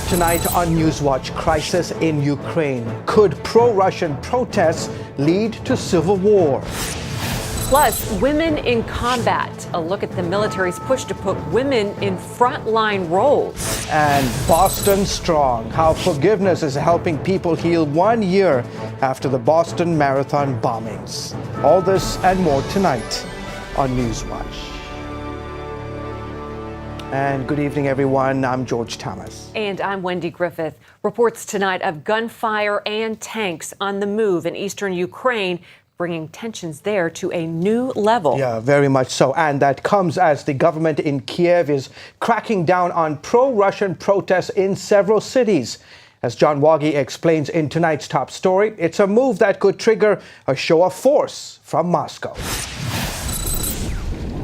Tonight on NewsWatch, crisis in Ukraine. Could pro-Russian protests lead to civil war? Plus, women in combat. A look at the military's push to put women in frontline roles. And Boston Strong, how forgiveness is helping people heal 1 year after the Boston Marathon bombings. All this and more tonight on NewsWatch. And good evening, everyone. I'm George Thomas. And I'm Wendy Griffith. Reports tonight of gunfire and tanks on the move in eastern Ukraine, bringing tensions there to a new level. Yeah, very much so. And that comes as the government in Kiev is cracking down on pro-Russian protests in several cities. As John Wagi explains in tonight's top story, it's a move that could trigger a show of force from Moscow.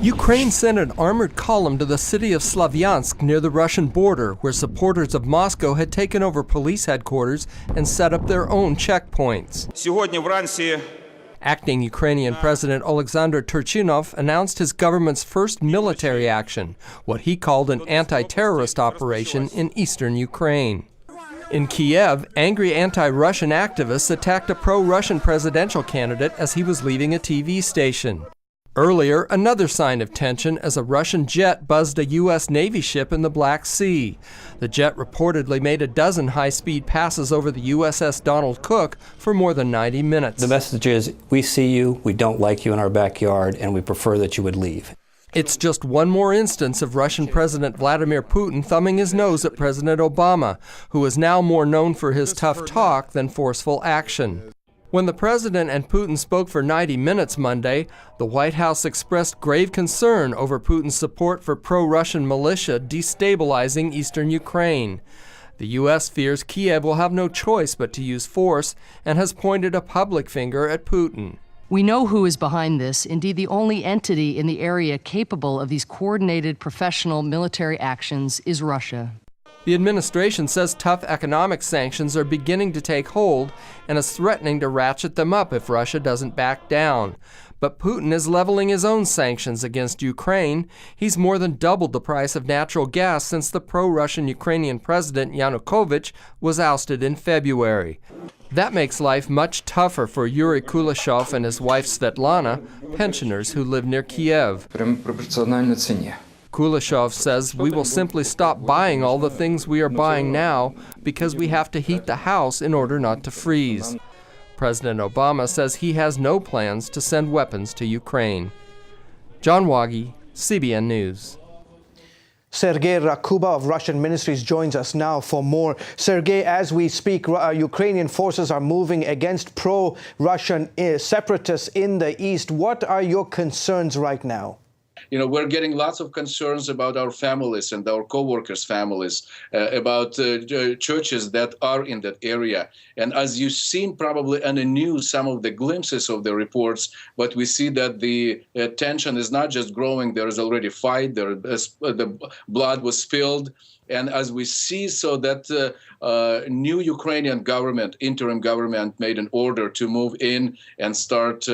Ukraine sent an armored column to the city of Slavyansk near the Russian border, where supporters of Moscow had taken over police headquarters and set up their own checkpoints. Acting Ukrainian President Alexander Turchinov announced his government's first military action, what he called an anti-terrorist operation in eastern Ukraine. In Kiev, angry anti-Russian activists attacked a pro-Russian presidential candidate as he was leaving a TV station. Earlier, another sign of tension as a Russian jet buzzed a U.S. Navy ship in the Black Sea. The jet reportedly made a dozen high-speed passes over the USS Donald Cook for more than 90 minutes. The message is, we see you, we don't like you in our backyard, and we prefer that you would leave. It's just one more instance of Russian President Vladimir Putin thumbing his nose at President Obama, who is now more known for his tough talk than forceful action. When the president and Putin spoke for 90 minutes Monday, the White House expressed grave concern over Putin's support for pro-Russian militia destabilizing eastern Ukraine. The U.S. fears Kiev will have no choice but to use force and has pointed a public finger at Putin. We know who is behind this. Indeed, the only entity in the area capable of these coordinated professional military actions is Russia. The administration says tough economic sanctions are beginning to take hold and is threatening to ratchet them up if Russia doesn't back down. But Putin is leveling his own sanctions against Ukraine. He's more than doubled the price of natural gas since the pro-Russian Ukrainian president Yanukovych was ousted in February. That makes life much tougher for Yuri Kuleshov and his wife Svetlana, pensioners who live near Kiev. Kuleshov says we will simply stop buying all the things we are buying now because we have to heat the house in order not to freeze. President Obama says he has no plans to send weapons to Ukraine. John Wagi, CBN News. Sergey Rybak of Russian Ministries joins us now for more. Sergey, as we speak, Ukrainian forces are moving against pro-Russian separatists in the east. What are your concerns right now? You know, we're getting lots of concerns about our families and our co-workers' families, about churches that are in that area. And as you've seen probably on the news, some of the glimpses of the reports, but we see that the tension is not just growing. There is already fight. The blood was spilled. And as we see, so that new Ukrainian government, interim government, made an order to move in and start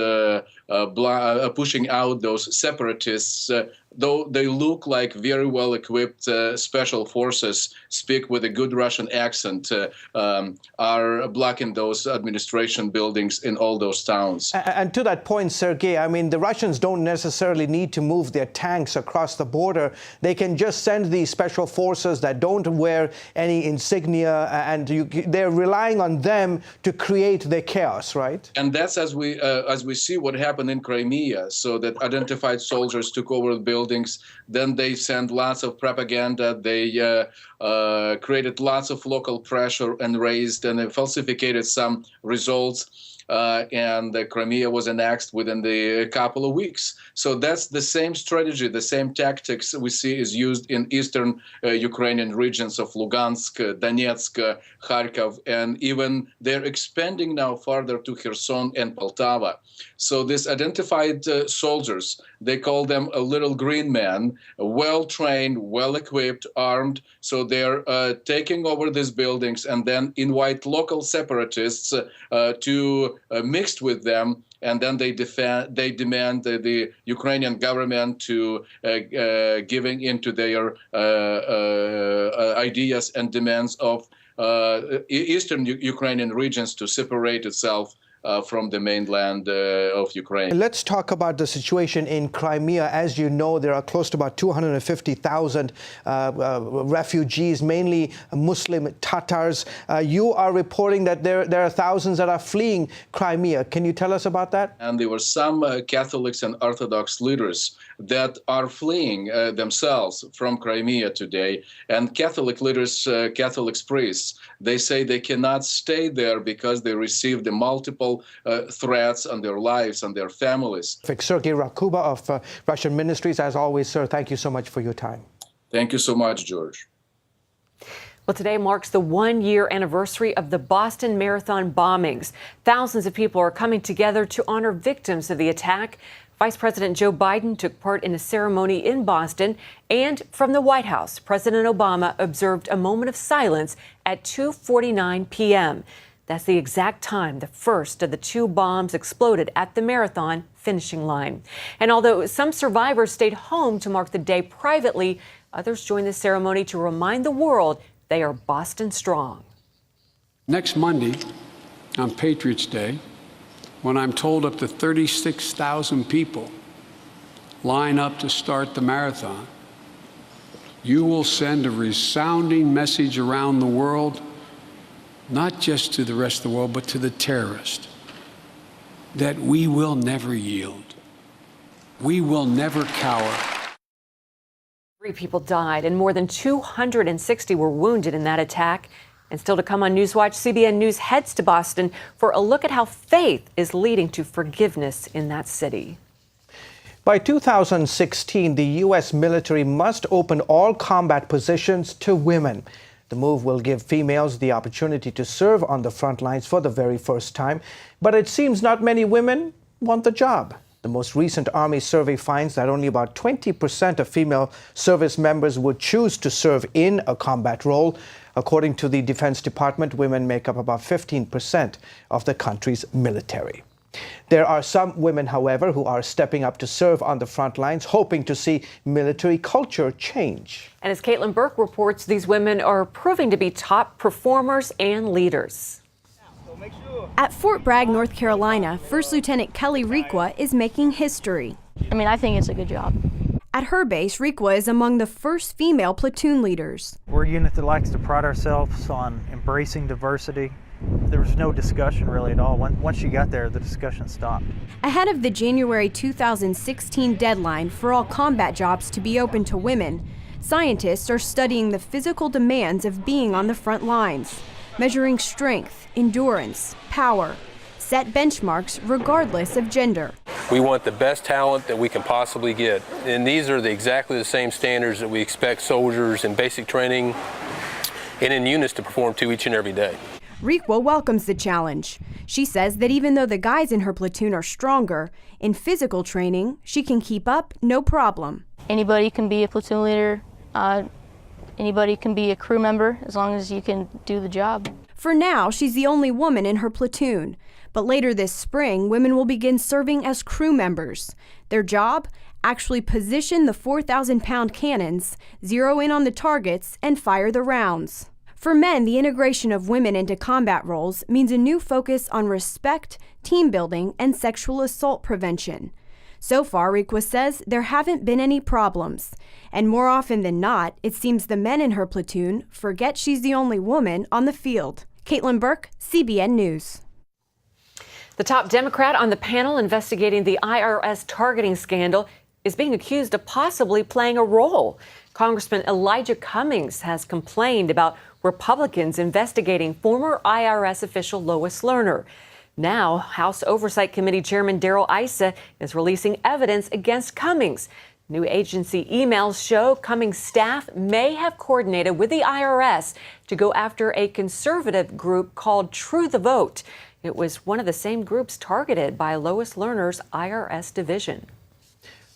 pushing out those separatists, though they look like very well-equipped special forces, speak with a good Russian accent, are blocking those administration buildings in all those towns. And to that point, Sergey, I mean, the Russians don't necessarily need to move their tanks across the border. They can just send these special forces that don't wear any insignia, and they're relying on them to create the chaos, right? And that's as we see what happened in Crimea, so that identified soldiers took over the buildings. Then they sent lots of propaganda. They created lots of local pressure and raised and falsificated some results. And Crimea was annexed within a couple of weeks. So that's the same strategy, the same tactics we see is used in eastern Ukrainian regions of Lugansk, Donetsk, Kharkov, and even they're expanding now farther to Kherson and Poltava. So these identified soldiers, they call them a little green men, well-trained, well-equipped, armed. So they're taking over these buildings and then invite local separatists to mixed with them, and then they demand the Ukrainian government to giving into their ideas and demands of eastern Ukrainian regions to separate itself from the mainland of Ukraine. Let's talk about the situation in Crimea. As you know, there are close to about 250,000 refugees, mainly Muslim Tatars. You are reporting that there are thousands that are fleeing Crimea. Can you tell us about that? And there were some Catholics and Orthodox leaders that are fleeing themselves from Crimea today. And Catholic leaders, Catholic priests, they say they cannot stay there because they received the multiple threats on their lives and their families. Sergey Rybak of Russian Ministries, as always, sir, thank you so much for your time. Thank you so much, George. Well, today marks the one-year anniversary of the Boston Marathon bombings. Thousands of people are coming together to honor victims of the attack. Vice President Joe Biden took part in a ceremony in Boston, and from the White House, President Obama observed a moment of silence at 2:49 p.m. That's the exact time the first of the two bombs exploded at the marathon finishing line. And although some survivors stayed home to mark the day privately, others joined the ceremony to remind the world they are Boston strong. Next Monday, on Patriots' Day, when I'm told up to 36,000 people line up to start the marathon, you will send a resounding message around the world, not just to the rest of the world, but to the terrorists, that we will never yield. We will never cower. 3 people died and more than 260 were wounded in that attack. And still to come on NewsWatch, CBN News heads to Boston for a look at how faith is leading to forgiveness in that city. By 2016, the U.S. military must open all combat positions to women. The move will give females the opportunity to serve on the front lines for the very first time. But it seems not many women want the job. The most recent Army survey finds that only about 20% of female service members would choose to serve in a combat role. According to the Defense Department, women make up about 15% of the country's military. There are some women, however, who are stepping up to serve on the front lines, hoping to see military culture change. And as Caitlin Burke reports, these women are proving to be top performers and leaders. At Fort Bragg, North Carolina, First Lieutenant Kelly Rykwa is making history. I think it's a good job. At her base, Rykwa is among the first female platoon leaders. We're a unit that likes to pride ourselves on embracing diversity. There was no discussion really at all. Once you got there, the discussion stopped. Ahead of the January 2016 deadline for all combat jobs to be open to women, scientists are studying the physical demands of being on the front lines, measuring strength, endurance, power, set benchmarks regardless of gender. We want the best talent that we can possibly get. And these are exactly the same standards that we expect soldiers in basic training and in units to perform to each and every day. Rykwa welcomes the challenge. She says that even though the guys in her platoon are stronger, in physical training, she can keep up no problem. Anybody can be a platoon leader. Anybody can be a crew member as long as you can do the job. For now, she's the only woman in her platoon. But later this spring, women will begin serving as crew members. Their job? Actually position the 4,000-pound cannons, zero in on the targets, and fire the rounds. For men, the integration of women into combat roles means a new focus on respect, team building, and sexual assault prevention. So far, Rykwa says there haven't been any problems. And more often than not, it seems the men in her platoon forget she's the only woman on the field. Caitlin Burke, CBN News. The top Democrat on the panel investigating the IRS targeting scandal is being accused of possibly playing a role. Congressman Elijah Cummings has complained about Republicans investigating former IRS official Lois Lerner. Now, House Oversight Committee Chairman Darrell Issa is releasing evidence against Cummings. New agency emails show Cummings' staff may have coordinated with the IRS to go after a conservative group called True the Vote. It was one of the same groups targeted by Lois Lerner's IRS division.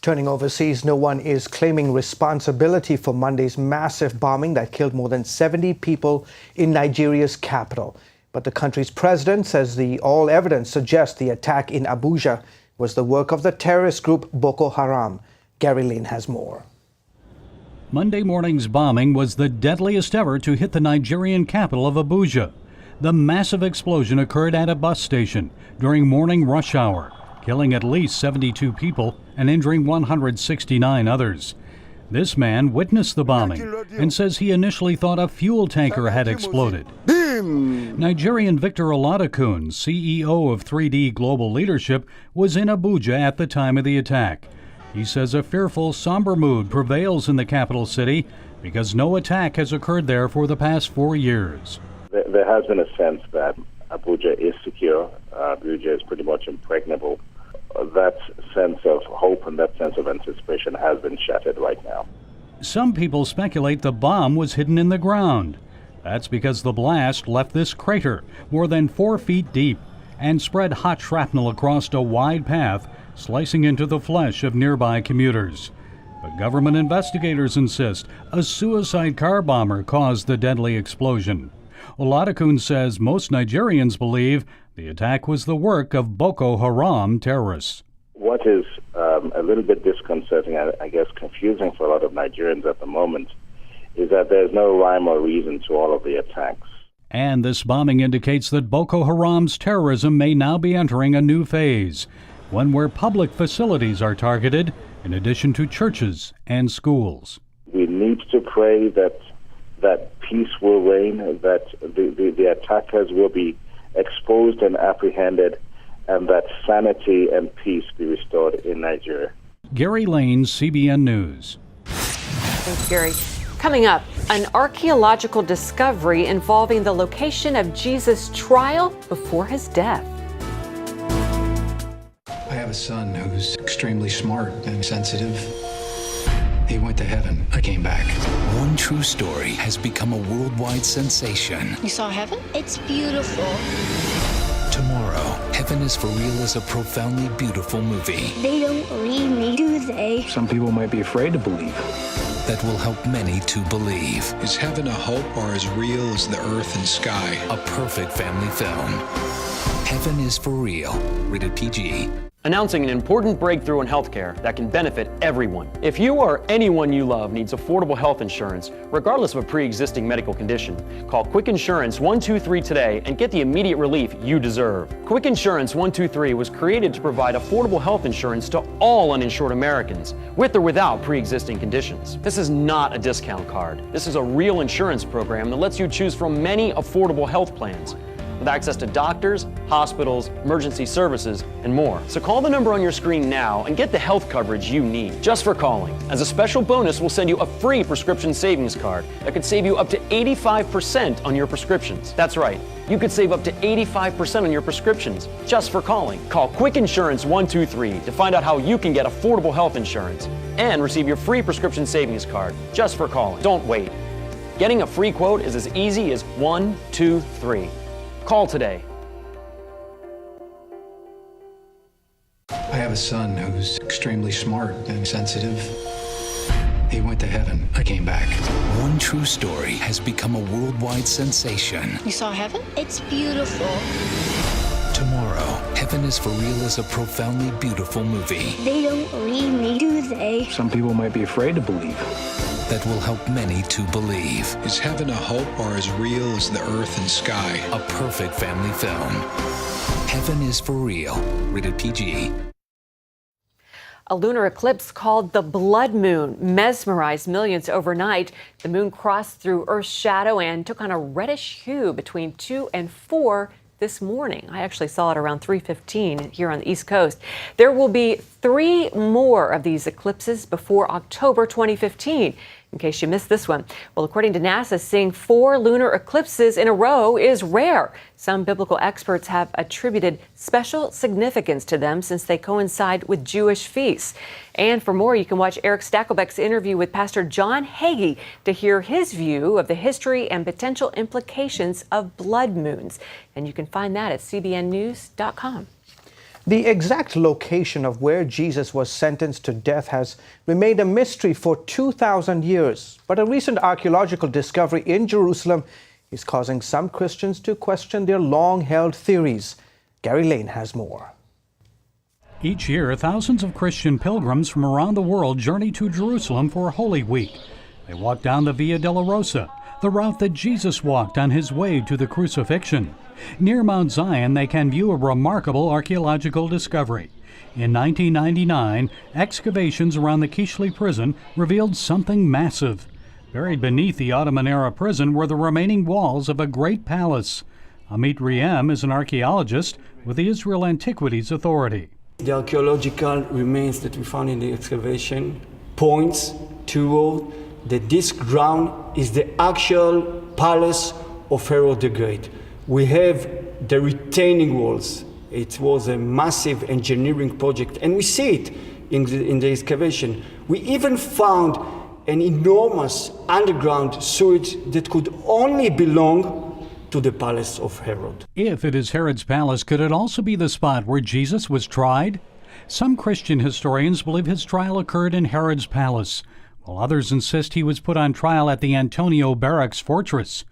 Turning overseas, no one is claiming responsibility for Monday's massive bombing that killed more than 70 people in Nigeria's capital. But the country's president says all evidence suggests the attack in Abuja was the work of the terrorist group Boko Haram. Gary Lynn has more. Monday morning's bombing was the deadliest ever to hit the Nigerian capital of Abuja. The massive explosion occurred at a bus station during morning rush hour, killing at least 72 people and injuring 169 others. This man witnessed the bombing and says he initially thought a fuel tanker had exploded. Nigerian Victor Oladipo, CEO of 3D Global Leadership, was in Abuja at the time of the attack. He says a fearful, somber mood prevails in the capital city because no attack has occurred there for the past 4 years. There has been a sense that Abuja is secure. Abuja is pretty much impregnable. That sense of hope and that sense of anticipation has been shattered right now. Some people speculate the bomb was hidden in the ground. That's because the blast left this crater more than 4 feet deep and spread hot shrapnel across a wide path, slicing into the flesh of nearby commuters. But government investigators insist a suicide car bomber caused the deadly explosion. Oladipo says most Nigerians believe the attack was the work of Boko Haram terrorists. What is a little bit disconcerting, I guess confusing for a lot of Nigerians at the moment, is that there's no rhyme or reason to all of the attacks. And this bombing indicates that Boko Haram's terrorism may now be entering a new phase, one where public facilities are targeted, in addition to churches and schools. We need to pray that peace will reign, that the attackers will be exposed and apprehended, and that sanity and peace be restored in Nigeria. Gary Lane, CBN News. Thanks, Gary. Coming up, an archaeological discovery involving the location of Jesus' trial before his death. I have a son who's extremely smart and sensitive. He went to heaven. I came back. One true story has become a worldwide sensation. You saw heaven? It's beautiful. Tomorrow, Heaven is for Real is a profoundly beautiful movie. They don't believe me, do they? Some people might be afraid to believe. That will help many to believe. Is heaven a hope or as real as the earth and sky? A perfect family film. Heaven is for Real. Rated PG. Announcing an important breakthrough in healthcare that can benefit everyone. If you or anyone you love needs affordable health insurance, regardless of a pre-existing medical condition, call Quick Insurance 123 today and get the immediate relief you deserve. Quick Insurance 123 was created to provide affordable health insurance to all uninsured Americans, with or without pre-existing conditions. This is not a discount card. This is a real insurance program that lets you choose from many affordable health plans, with access to doctors, hospitals, emergency services, and more. So call the number on your screen now and get the health coverage you need just for calling. As a special bonus, we'll send you a free prescription savings card that could save you up to 85% on your prescriptions. That's right, you could save up to 85% on your prescriptions just for calling. Call Quick Insurance 123 to find out how you can get affordable health insurance and receive your free prescription savings card just for calling. Don't wait. Getting a free quote is as easy as 1, 2, 3. Call today. I have a son who's extremely smart and sensitive. He went to heaven. I came back. One true story has become a worldwide sensation. You saw heaven? It's beautiful. Tomorrow, Heaven is for Real is a profoundly beautiful movie. They don't believe me, do they? Some people might be afraid to believe. That will help many to believe. Is heaven a hope or as real as the earth and sky? A perfect family film. Heaven is for Real. Rated PG. A lunar eclipse called the blood moon mesmerized millions overnight. The moon crossed through Earth's shadow and took on a reddish hue between 2 and 4 this morning. I actually saw it around 3:15 here on the East Coast. There will be 3 more of these eclipses before October 2015. In case you missed this one. Well, according to NASA, seeing 4 lunar eclipses in a row is rare. Some biblical experts have attributed special significance to them since they coincide with Jewish feasts. And for more, you can watch Eric Stakelbeck's interview with Pastor John Hagee to hear his view of the history and potential implications of blood moons. And you can find that at cbnnews.com. The exact location of where Jesus was sentenced to death has remained a mystery for 2,000 years. But a recent archaeological discovery in Jerusalem is causing some Christians to question their long-held theories. Gary Lane has more. Each year, thousands of Christian pilgrims from around the world journey to Jerusalem for Holy Week. They walk down the Via Dolorosa, the route that Jesus walked on his way to the crucifixion. Near Mount Zion, they can view a remarkable archaeological discovery. In 1999, excavations around the Kishli prison revealed something massive. Buried beneath the Ottoman-era prison were the remaining walls of a great palace. Amit Riem is an archaeologist with the Israel Antiquities Authority. The archaeological remains that we found in the excavation points toward that this ground is the actual palace of Herod the Great. We have the retaining walls. It was a massive engineering project, and we see it in the excavation. We even found an enormous underground sewage that could only belong to the palace of Herod. If it is Herod's palace, could it also be the spot where Jesus was tried? Some Christian historians believe his trial occurred in Herod's palace, while others insist he was put on trial at the Antonio Barracks fortress.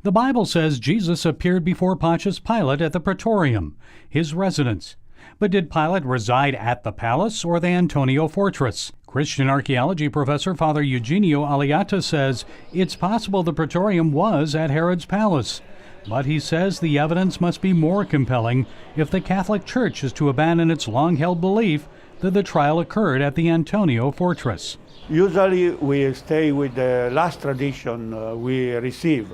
The Bible says Jesus appeared before Pontius Pilate at the Praetorium, his residence. But did Pilate reside at the palace or the Antonio fortress? Christian archaeology professor Father Eugenio Aliata says it's possible the Praetorium was at Herod's palace. But he says the evidence must be more compelling if the Catholic Church is to abandon its long-held belief that the trial occurred at the Antonio fortress. Usually we stay with the last tradition we receive,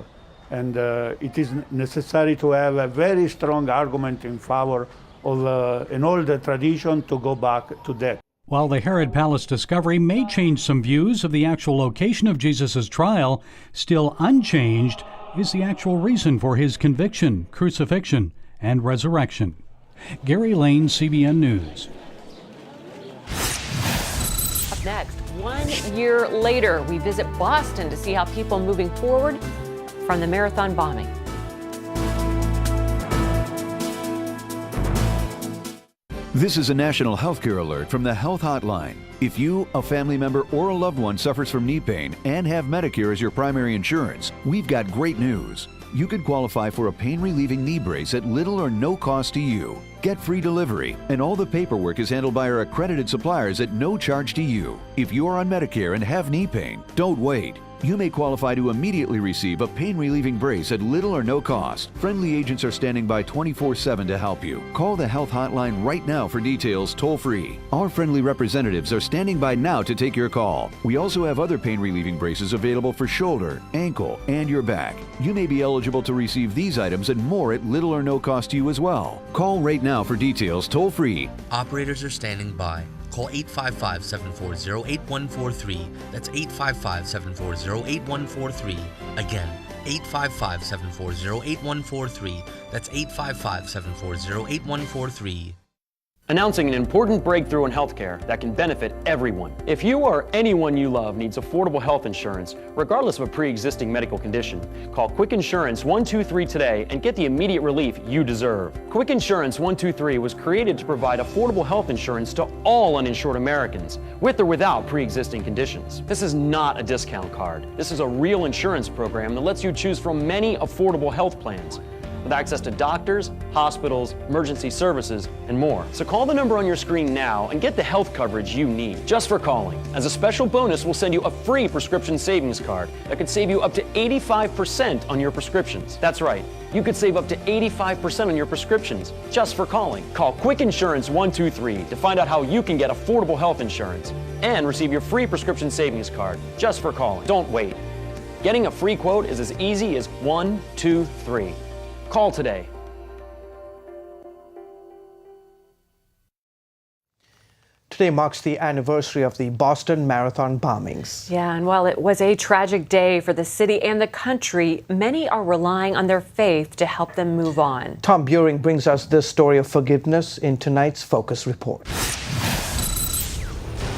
and it is necessary to have a very strong argument in favor of an older tradition to go back to that. While the Herod Palace discovery may change some views of the actual location of Jesus' trial, still unchanged is the actual reason for his conviction, crucifixion, and resurrection. Gary Lane, CBN News. Up next, 1 year later, we visit Boston to see how people moving forward from the marathon bombing. This is a national healthcare alert from the Health Hotline. If you, a family member, or a loved one suffers from knee pain and have Medicare as your primary insurance, we've got great news. You could qualify for a pain-relieving knee brace at little or no cost to you. Get free delivery, and all the paperwork is handled by our accredited suppliers at no charge to you. If you're on Medicare and have knee pain, don't wait. You may qualify to immediately receive a pain-relieving brace at little or no cost. Friendly agents are standing by 24/7 to help you. Call the Health Hotline right now for details toll-free. Our friendly representatives are standing by now to take your call. We also have other pain-relieving braces available for shoulder, ankle, and your back. You may be eligible to receive these items and more at little or no cost to you as well. Call right now for details toll-free. Operators are standing by. Call 855-740-8143. That's 855-740-8143. Again, 855-740-8143. That's 855-740-8143. Announcing an important breakthrough in healthcare that can benefit everyone. If you or anyone you love needs affordable health insurance, regardless of a pre-existing medical condition, call Quick Insurance 123 today and get the immediate relief you deserve. Quick Insurance 123 was created to provide affordable health insurance to all uninsured Americans, with or without pre-existing conditions. This is not a discount card. This is a real insurance program that lets you choose from many affordable health plans, with access to doctors, hospitals, emergency services, and more. So call the number on your screen now and get the health coverage you need, just for calling. As a special bonus, we'll send you a free prescription savings card that could save you up to 85% on your prescriptions. That's right, you could save up to 85% on your prescriptions, just for calling. Call Quick Insurance 123 to find out how you can get affordable health insurance and receive your free prescription savings card, just for calling. Don't wait. Getting a free quote is as easy as 1, 2, 3. Call today. Today marks the anniversary of the Boston Marathon bombings. Yeah, and while it was a tragic day for the city and the country, many are relying on their faith to help them move on. Tom Buring brings us this story of forgiveness in tonight's Focus Report.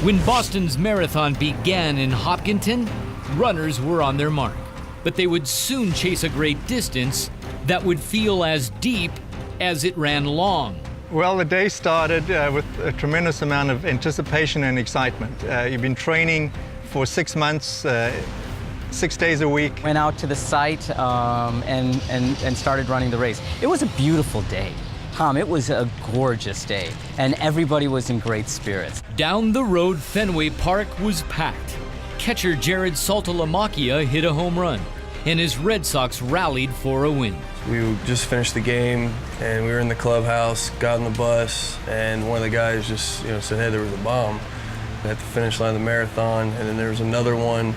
When Boston's marathon began in Hopkinton, runners were on their mark, but they would soon chase a great distance that would feel as deep as it ran long. Well, the day started with a tremendous amount of anticipation and excitement. You've been training for 6 months, 6 days a week. Went out to the site and started running the race. It was a beautiful day. Tom, it was a gorgeous day, and everybody was in great spirits. Down the road, Fenway Park was packed. catcher Jared Saltalamacchia hit a home run, and his Red Sox rallied for a win. We just finished the game, and we were in the clubhouse, got on the bus, and one of the guys just said, hey, there was a bomb at the finish line of the marathon, and then there was another one.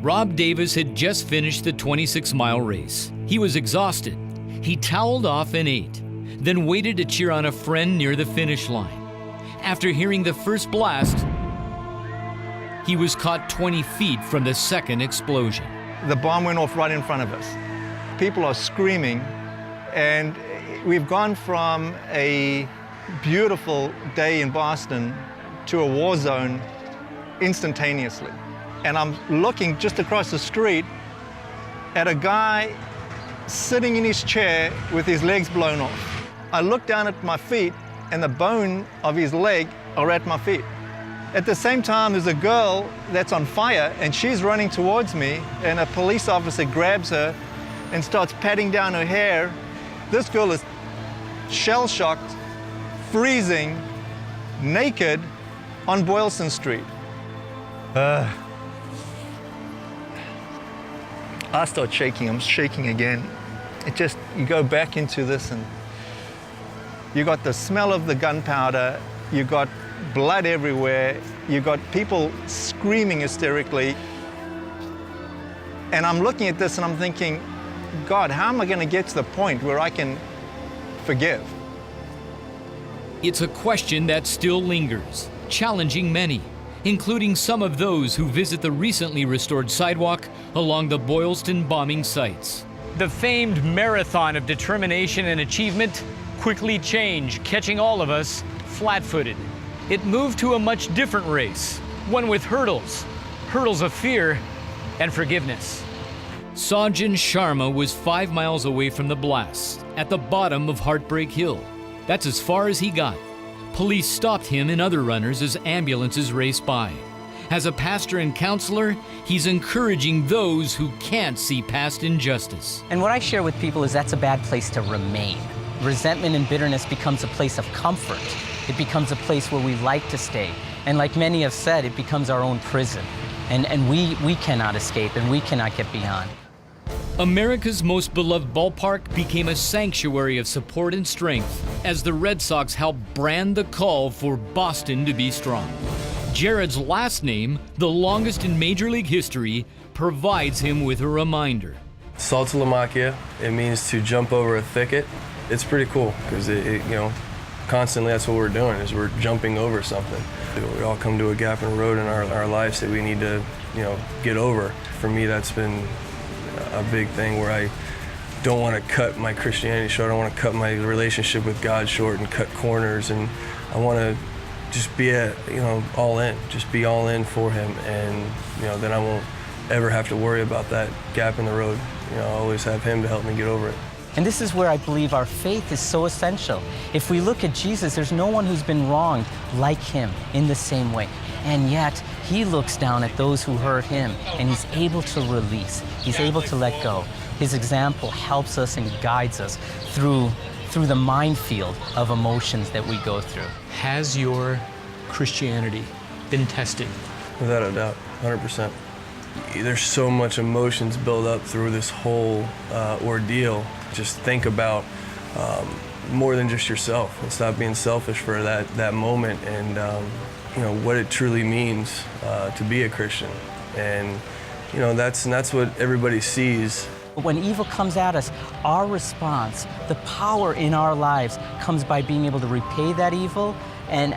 Rob Davis had just finished the 26-mile race. He was exhausted. He toweled off and ate, then waited to cheer on a friend near the finish line. After hearing the first blast, he was caught 20 feet from the second explosion. The bomb went off right in front of us. People are screaming, and we've gone from a beautiful day in Boston to a war zone instantaneously. And I'm looking just across the street at a guy sitting in his chair with his legs blown off. I look down at my feet, and the bone of his leg are at my feet. At the same time, there's a girl that's on fire, and she's running towards me, and a police officer grabs her and starts patting down her hair. This girl is shell-shocked, freezing, naked on Boylston Street. I start shaking. I'm shaking again. You go back into this, and you got the smell of the gunpowder, you got blood everywhere, you got people screaming hysterically. And I'm looking at this and I'm thinking, God, how am I going to get to the point where I can forgive? It's a question that still lingers, challenging many, including some of those who visit the recently restored sidewalk along the Boylston bombing sites. The famed marathon of determination and achievement quickly changed, catching all of us flat-footed. It moved to a much different race, one with hurdles of fear and forgiveness. Sajjan Sharma was 5 miles away from the blast, at the bottom of Heartbreak Hill. That's as far as he got. Police stopped him and other runners as ambulances raced by. As a pastor and counselor, he's encouraging those who can't see past injustice. And what I share with people is that's a bad place to remain. Resentment and bitterness becomes a place of comfort. It becomes a place where we like to stay. And like many have said, it becomes our own prison. And we cannot escape, and we cannot get beyond. America's most beloved ballpark became a sanctuary of support and strength as the Red Sox helped brand the call for Boston to be strong. Jared's last name, the longest in Major League history, provides him with a reminder. Saltalamacchia, it means to jump over a thicket. It's pretty cool because constantly that's what we're doing, is we're jumping over something. We all come to a gap in the road in our lives that we need to, get over. For me, that's been a big thing where I don't want to cut my Christianity short. I don't want to cut my relationship with God short and cut corners. And I want to just be all in. Just be all in for Him, and then I won't ever have to worry about that gap in the road. I always have Him to help me get over it. And this is where I believe our faith is so essential. If we look at Jesus, there's no one who's been wronged like Him in the same way. And yet, He looks down at those who hurt Him, and He's able to release. He's able to let go. His example helps us and guides us through the minefield of emotions that we go through. Has your Christianity been tested? Without a doubt, 100%. There's so much emotions build up through this whole ordeal. Just think about more than just yourself, and stop being selfish for that moment, and what it truly means to be a Christian. And that's what everybody sees. When evil comes at us, our response, the power in our lives, comes by being able to repay that evil and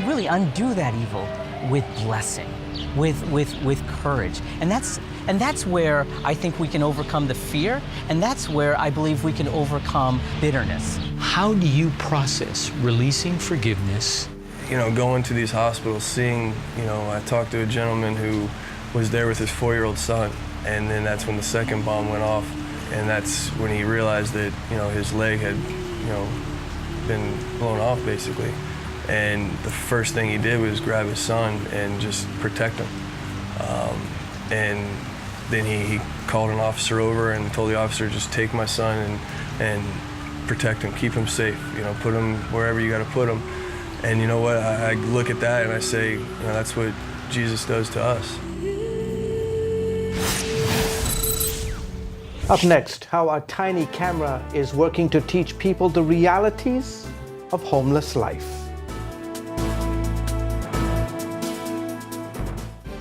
really undo that evil with blessing, with courage. And that's where I think we can overcome the fear, and that's where I believe we can overcome bitterness. How do you process releasing forgiveness? Going to these hospitals, seeing, I talked to a gentleman who was there with his 4-year-old son, and then that's when the second bomb went off, and that's when he realized that, his leg had, been blown off, basically. And the first thing he did was grab his son and just protect him. And then he called an officer over and told the officer, just take my son and protect him, keep him safe, put him wherever you gotta put him. And you know what, I look at that and I say, that's what Jesus does to us. Up next, how a tiny camera is working to teach people the realities of homeless life.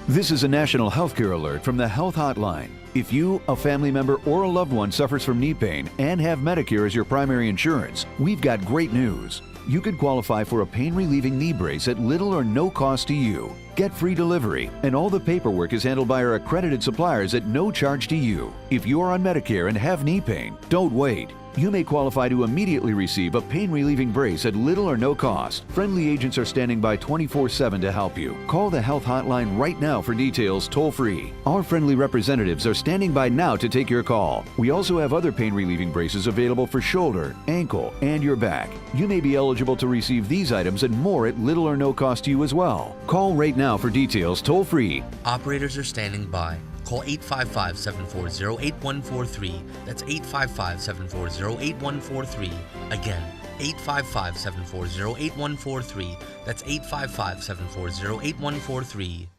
This is a national healthcare alert from the Health Hotline. If you, a family member, or a loved one suffers from knee pain and have Medicare as your primary insurance, we've got great news. You could qualify for a pain-relieving knee brace at little or no cost to you. Get free delivery, and all the paperwork is handled by our accredited suppliers at no charge to you. If you are on Medicare and have knee pain, don't wait. You may qualify to immediately receive a pain-relieving brace at little or no cost. Friendly agents are standing by 24/7 to help you. Call the Health Hotline right now for details toll-free. Our friendly representatives are standing by now to take your call. We also have other pain-relieving braces available for shoulder, ankle, and your back. You may be eligible to receive these items and more at little or no cost to you as well. Call right now for details toll-free. Operators are standing by. Call 855-740-8143. That's 855-740-8143. Again, 855-740-8143. That's 855-740-8143.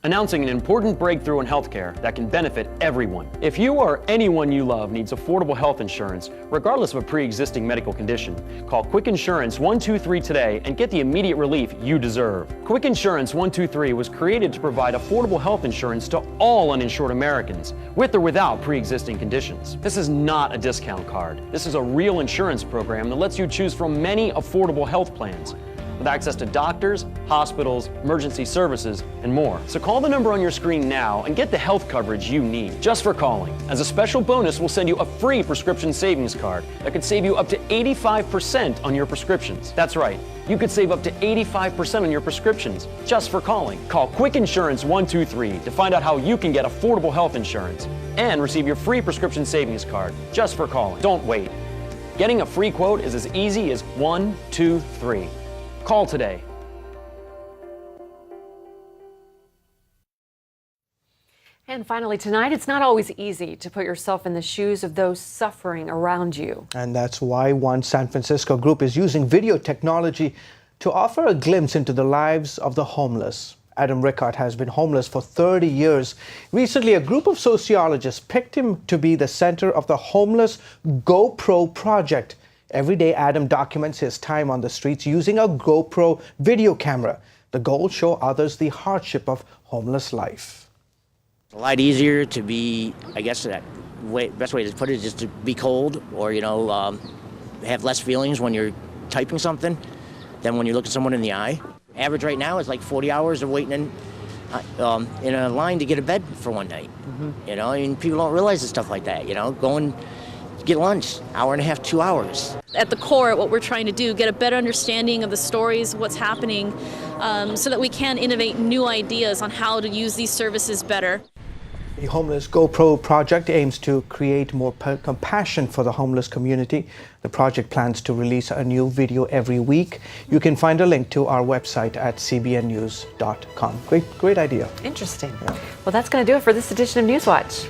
Announcing an important breakthrough in healthcare that can benefit everyone. If you or anyone you love needs affordable health insurance, regardless of a pre-existing medical condition, call Quick Insurance 123 today and get the immediate relief you deserve. Quick Insurance 123 was created to provide affordable health insurance to all uninsured Americans, with or without pre-existing conditions. This is not a discount card. This is a real insurance program that lets you choose from many affordable health plans, with access to doctors, hospitals, emergency services, and more. So call the number on your screen now and get the health coverage you need, just for calling. As a special bonus, we'll send you a free prescription savings card that could save you up to 85% on your prescriptions. That's right, you could save up to 85% on your prescriptions just for calling. Call Quick Insurance 123 to find out how you can get affordable health insurance and receive your free prescription savings card just for calling. Don't wait. Getting a free quote is as easy as 1, 2, 3. Call today. And finally tonight, it's not always easy to put yourself in the shoes of those suffering around you. And that's why one San Francisco group is using video technology to offer a glimpse into the lives of the homeless. Adam Rickard has been homeless for 30 years. Recently, a group of sociologists picked him to be the center of the homeless GoPro project. Every day, Adam documents his time on the streets using a GoPro video camera. The goal: show others the hardship of homeless life. A lot easier to be, I guess, best way to put it is just to be cold, or, have less feelings when you're typing something than when you look at someone in the eye. Average right now is like 40 hours of waiting in a line to get a bed for one night. Mm-hmm. People don't realize the stuff like that, going get lunch, hour and a half, 2 hours. At the core, what we're trying to do, get a better understanding of the stories, what's happening, so that we can innovate new ideas on how to use these services better. The Homeless GoPro project aims to create more compassion for the homeless community. The project plans to release a new video every week. You can find a link to our website at cbnnews.com. Great idea. Interesting. Yeah. Well, that's going to do it for this edition of NewsWatch.